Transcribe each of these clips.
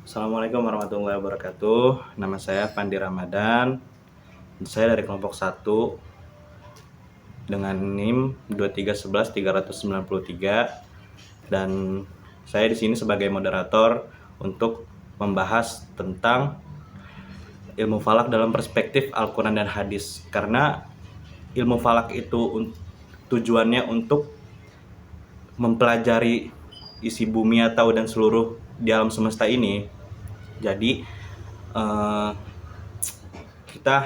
Assalamualaikum warahmatullahi wabarakatuh. Nama saya Fandi Ramadan. Saya dari kelompok 1 dengan NIM 2311393 dan saya di sini sebagai moderator untuk membahas tentang ilmu falak dalam perspektif Al-Qur'an dan hadis. Karena ilmu falak itu tujuannya untuk mempelajari isi bumi atau dan seluruh di alam semesta ini. Jadi kita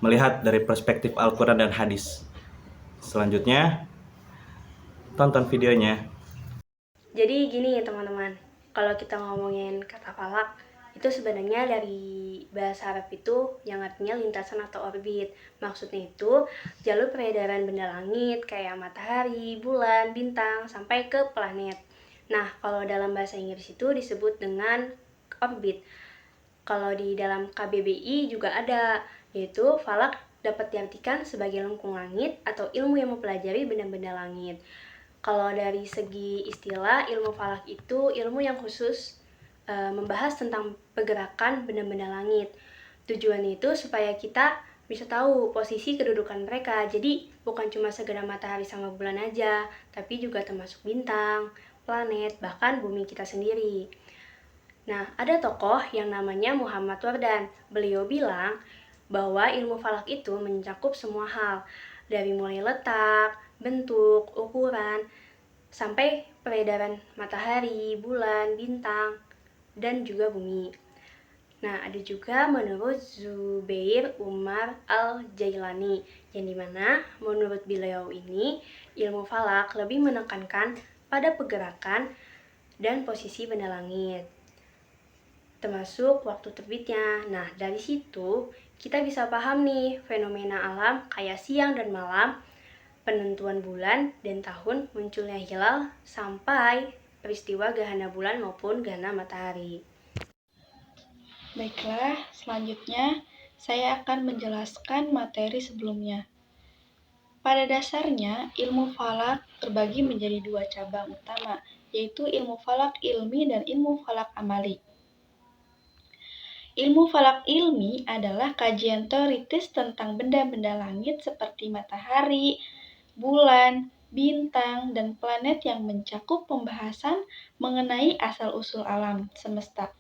melihat dari perspektif Al-Quran dan hadis. Selanjutnya, tonton videonya. Jadi gini teman-teman, kalau kita ngomongin kata falak, itu sebenarnya dari bahasa Arab itu yang artinya lintasan atau orbit. Maksudnya itu jalur peredaran benda langit kayak matahari, bulan, bintang, sampai ke planet. Nah, kalau dalam bahasa Inggris itu disebut dengan orbit. Kalau di dalam KBBI juga ada, yaitu falak dapat diartikan sebagai lengkung langit atau ilmu yang mempelajari benda-benda langit. Kalau dari segi istilah, ilmu falak itu ilmu yang khusus membahas tentang pergerakan benda-benda langit. Tujuannya itu supaya kita bisa tahu posisi kedudukan mereka. Jadi bukan cuma sekedar matahari sama bulan aja, tapi juga termasuk bintang, planet, bahkan bumi kita sendiri. Nah, ada tokoh yang namanya Muhammad Wardan. Beliau bilang bahwa ilmu falak itu mencakup semua hal, dari mulai letak, bentuk, ukuran, sampai peredaran matahari, bulan, bintang, dan juga bumi. Nah, ada juga menurut Zubair Umar Al-Jailani, yang dimana menurut beliau ini ilmu falak lebih menekankan pada pergerakan dan posisi benda langit, termasuk waktu terbitnya. Nah, dari situ kita bisa paham nih fenomena alam kayak siang dan malam, penentuan bulan dan tahun munculnya hilal, sampai peristiwa gerhana bulan maupun gerhana matahari. Baiklah, selanjutnya saya akan menjelaskan materi sebelumnya. Pada dasarnya, ilmu falak terbagi menjadi dua cabang utama, yaitu ilmu falak ilmi dan ilmu falak amali. Ilmu falak ilmi adalah kajian teoritis tentang benda-benda langit seperti matahari, bulan, bintang, dan planet yang mencakup pembahasan mengenai asal-usul alam semesta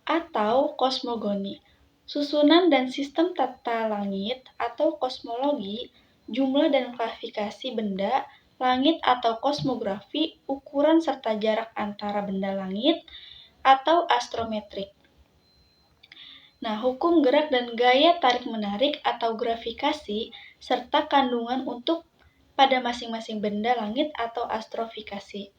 atau kosmogoni, susunan dan sistem tata langit atau kosmologi, jumlah dan klasifikasi benda, langit atau kosmografi, ukuran serta jarak antara benda langit atau astrometrik. Nah, hukum gerak dan gaya tarik-menarik atau grafikasi, serta kandungan untuk pada masing-masing benda langit atau astrofikasi.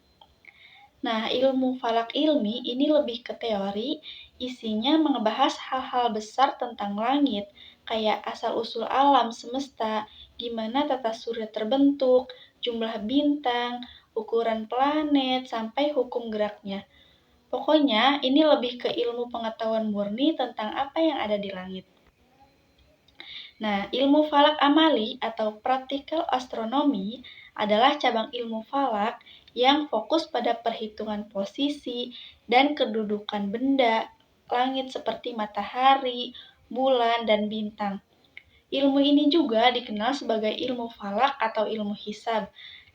Nah, ilmu falak ilmi ini lebih ke teori, isinya membahas hal-hal besar tentang langit, kayak asal-usul alam semesta, gimana tata surya terbentuk, jumlah bintang, ukuran planet, sampai hukum geraknya. Pokoknya, ini lebih ke ilmu pengetahuan murni tentang apa yang ada di langit. Nah, ilmu falak amali atau practical astronomy adalah cabang ilmu falak yang fokus pada perhitungan posisi dan kedudukan benda langit seperti matahari, bulan, dan bintang. Ilmu ini juga dikenal sebagai ilmu falak atau ilmu hisab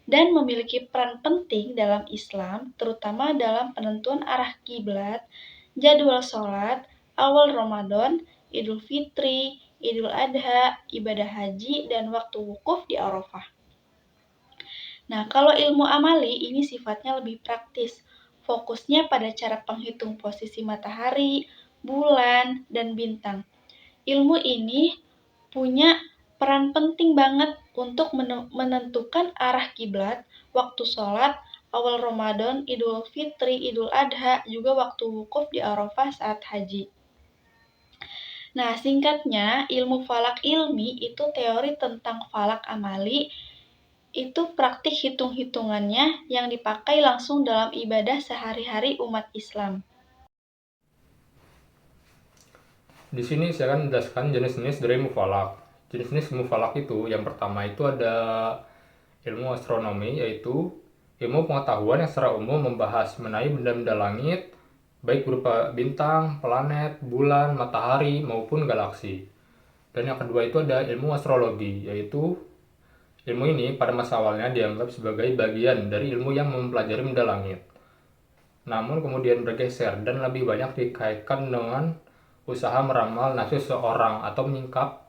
dan memiliki peran penting dalam Islam, terutama dalam penentuan arah kiblat, jadwal sholat, awal Ramadan, Idul Fitri, Idul Adha, ibadah haji, dan waktu wukuf di Arafah. Nah, kalau ilmu amali ini sifatnya lebih praktis, fokusnya pada cara penghitung posisi matahari, bulan, dan bintang. Ilmu ini punya peran penting banget untuk menentukan arah kiblat, waktu sholat, awal Ramadan, Idul Fitri, Idul Adha, juga waktu wukuf di Arafah saat haji. Nah, singkatnya, ilmu falak ilmi itu teori tentang falak amali, itu praktik hitung-hitungannya yang dipakai langsung dalam ibadah sehari-hari umat Islam. Di sini saya akan menjelaskan jenis-jenis dari ilmu falak. Jenis-jenis ilmu falak itu, yang pertama itu ada ilmu astronomi, yaitu ilmu pengetahuan yang secara umum membahas mengenai benda-benda langit, baik berupa bintang, planet, bulan, matahari, maupun galaksi. Dan yang kedua itu ada ilmu astrologi, yaitu ilmu ini pada masa awalnya dianggap sebagai bagian dari ilmu yang mempelajari benda langit. Namun kemudian bergeser dan lebih banyak dikaitkan dengan usaha meramal nasib seseorang atau menyingkap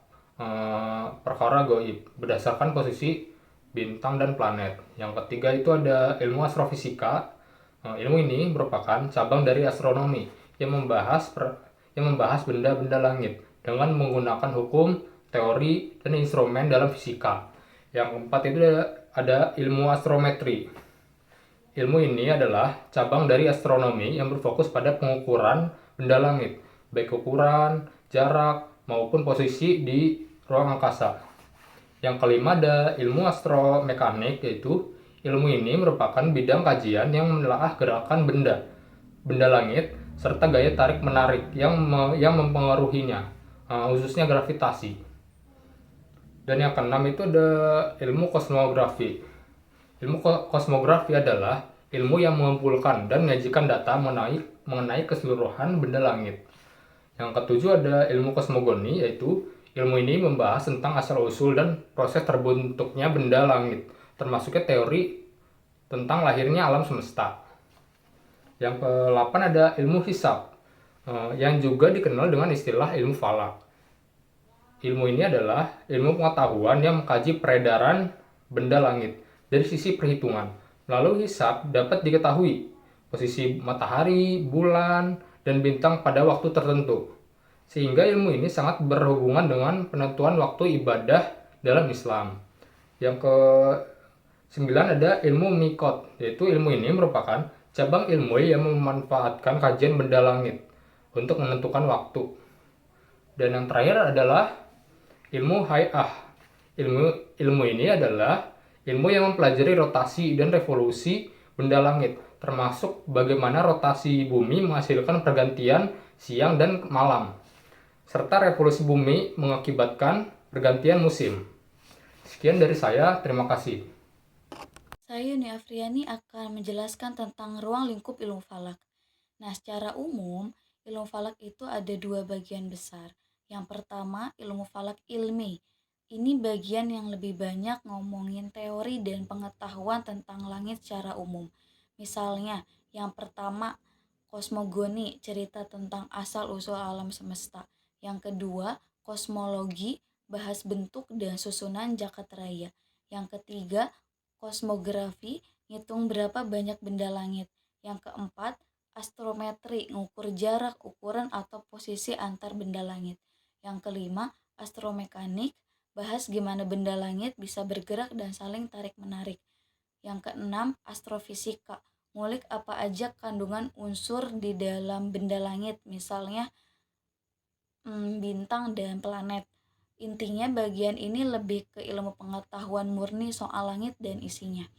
perkara goib berdasarkan posisi bintang dan planet. Yang ketiga itu ada ilmu astrofisika. Ilmu ini merupakan cabang dari astronomi yang membahas benda-benda langit dengan menggunakan hukum, teori, dan instrumen dalam fisika. Yang keempat itu ada ilmu astrometri. Ilmu ini adalah cabang dari astronomi yang berfokus pada pengukuran benda langit, baik ukuran, jarak, maupun posisi di ruang angkasa. Yang kelima ada ilmu astromekanik, yaitu ilmu ini merupakan bidang kajian yang menelaah gerakan benda langit, serta gaya tarik-menarik yang mempengaruhinya, khususnya gravitasi. Dan yang keenam itu ada ilmu kosmografi. Ilmu kosmografi adalah ilmu yang mengumpulkan dan menyajikan data mengenai keseluruhan benda langit. Yang ketujuh ada ilmu kosmogoni, yaitu ilmu ini membahas tentang asal-usul dan proses terbentuknya benda langit, termasuknya teori tentang lahirnya alam semesta. Yang ke-8 ada ilmu hisab, yang juga dikenal dengan istilah ilmu falak. Ilmu ini adalah ilmu pengetahuan yang mengkaji peredaran benda langit dari sisi perhitungan. Lalu hisab dapat diketahui posisi matahari, bulan, dan bintang pada waktu tertentu. Sehingga ilmu ini sangat berhubungan dengan penentuan waktu ibadah dalam Islam. Yang ke-9 ada ilmu mikot, yaitu ilmu ini merupakan cabang ilmu yang memanfaatkan kajian benda langit untuk menentukan waktu. Dan yang terakhir adalah ilmu hay'ah. Ilmu ini adalah ilmu yang mempelajari rotasi dan revolusi benda langit, termasuk bagaimana rotasi bumi menghasilkan pergantian siang dan malam, serta revolusi bumi mengakibatkan pergantian musim. Sekian dari saya, terima kasih. Saya Yuni Afriani akan menjelaskan tentang ruang lingkup ilmu falak. Nah, secara umum, ilmu falak itu ada dua bagian besar. Yang pertama, ilmu falak ilmi. Ini bagian yang lebih banyak ngomongin teori dan pengetahuan tentang langit secara umum. Misalnya, yang pertama, kosmogoni, cerita tentang asal-usul alam semesta. Yang kedua, kosmologi, bahas bentuk dan susunan jagat raya. Yang ketiga, kosmografi, ngitung berapa banyak benda langit. Yang keempat, astrometri, ngukur jarak, ukuran atau posisi antar benda langit. Yang kelima, astromekanik, bahas gimana benda langit bisa bergerak dan saling tarik-menarik. Yang keenam, astrofisika, ngulik apa aja kandungan unsur di dalam benda langit, misalnya bintang dan planet. Intinya bagian ini lebih ke ilmu pengetahuan murni soal langit dan isinya.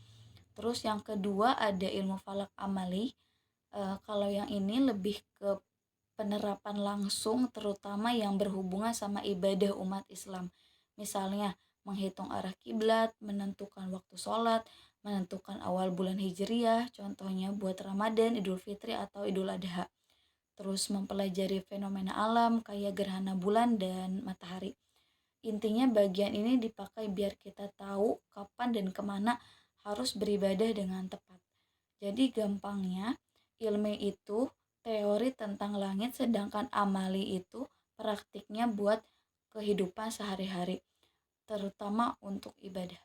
Terus yang kedua ada ilmu falak amali. Kalau yang ini lebih ke penerapan langsung, terutama yang berhubungan sama ibadah umat Islam. Misalnya menghitung arah kiblat, menentukan waktu sholat, menentukan awal bulan Hijriah, contohnya buat Ramadan, Idul Fitri atau Idul Adha. Terus mempelajari fenomena alam kayak gerhana bulan dan matahari. Intinya bagian ini dipakai biar kita tahu kapan dan kemana harus beribadah dengan tepat. Jadi gampangnya, ilmu itu teori tentang langit, sedangkan amali itu praktiknya buat kehidupan sehari-hari, terutama untuk ibadah.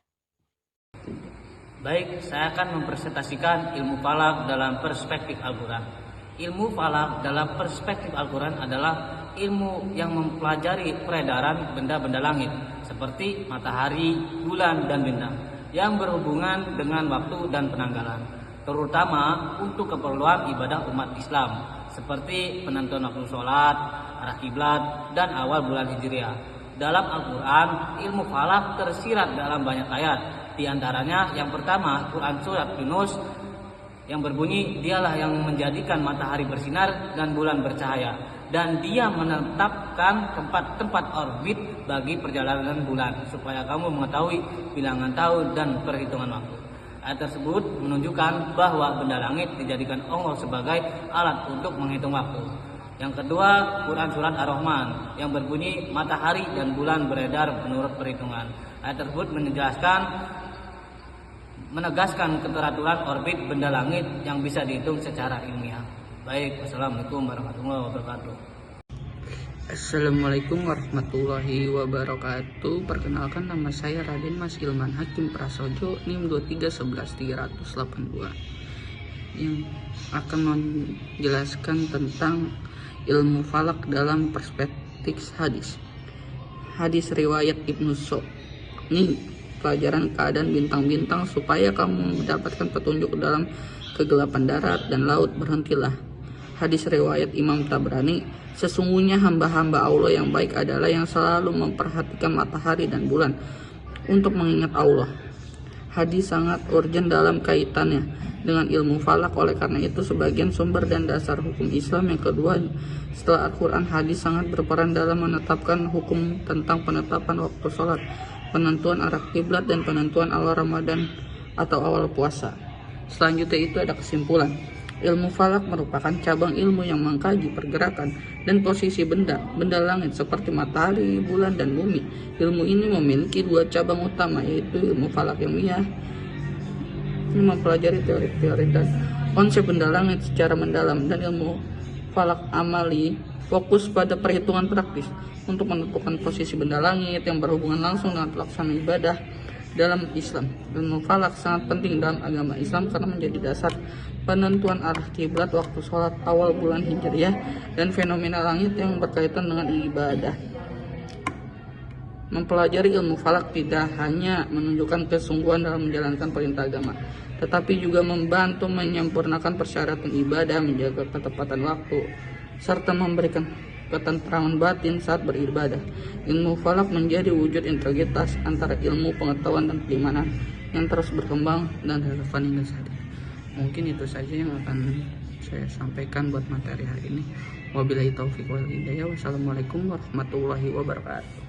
Baik, saya akan mempresentasikan ilmu falak dalam perspektif Al-Quran. Ilmu falak dalam perspektif Al-Quran adalah ilmu yang mempelajari peredaran benda-benda langit seperti matahari, bulan, dan bintang yang berhubungan dengan waktu dan penanggalan, terutama untuk keperluan ibadah umat Islam seperti penentuan waktu sholat, arah kiblat, dan awal bulan Hijriah. Dalam Al-Quran, ilmu falak tersirat dalam banyak ayat. Di antaranya yang pertama, Quran Surat Yunus yang berbunyi, dialah yang menjadikan matahari bersinar dan bulan bercahaya, dan dia menetapkan tempat-tempat orbit bagi perjalanan bulan, supaya kamu mengetahui bilangan tahun dan perhitungan waktu. Ayat tersebut menunjukkan bahwa benda langit dijadikan Allah sebagai alat untuk menghitung waktu. Yang kedua, Quran Surat Ar-Rahman yang berbunyi matahari dan bulan beredar menurut perhitungan. Ayat tersebut menegaskan keteraturan orbit benda langit yang bisa dihitung secara ilmiah. Baik, wassalamualaikum warahmatullahi wabarakatuh. Assalamualaikum warahmatullahi wabarakatuh. Perkenalkan, nama saya Raden Mas Ilman Hakim Prasojo, NIM 2311382, yang akan menjelaskan tentang ilmu falak dalam perspektif hadis. Hadis riwayat Ibnu Sa'id, pelajaran keadaan bintang-bintang supaya kamu mendapatkan petunjuk dalam kegelapan darat dan laut, berhentilah. Hadis riwayat Imam Tabrani, sesungguhnya hamba-hamba Allah yang baik adalah yang selalu memperhatikan matahari dan bulan untuk mengingat Allah. Hadis sangat urgent dalam kaitannya dengan ilmu falak, oleh karena itu sebagian sumber dan dasar hukum Islam yang kedua setelah Al-Quran, hadis sangat berperan dalam menetapkan hukum tentang penetapan waktu sholat, penentuan arah kiblat, dan penentuan awal Ramadan atau awal puasa. Selanjutnya itu ada kesimpulan. Ilmu falak merupakan cabang ilmu yang mengkaji pergerakan dan posisi benda langit seperti matahari, bulan, dan bumi. Ilmu ini memiliki dua cabang utama, yaitu ilmu falak ilmiah yang mempelajari teori-teori dan konsep benda langit secara mendalam, dan ilmu falak amali fokus pada perhitungan praktis untuk menentukan posisi benda langit yang berhubungan langsung dengan pelaksanaan ibadah dalam Islam. Ilmu falak sangat penting dalam agama Islam karena menjadi dasar penentuan arah kiblat, waktu sholat, awal bulan Hijriah, dan fenomena langit yang berkaitan dengan ibadah. Mempelajari ilmu falak tidak hanya menunjukkan kesungguhan dalam menjalankan perintah agama, tetapi juga membantu menyempurnakan persyaratan ibadah, menjaga ketepatan waktu, serta memberikan ketentraman batin saat beribadah. Ilmu falak menjadi wujud integritas antara ilmu pengetahuan dan keimanan yang terus berkembang dan relevan hingga saat ini. Mungkin itu saja yang akan saya sampaikan buat materi hari ini. Wabillahi taufiq wal hidayah. Wassalamualaikum warahmatullahi wabarakatuh.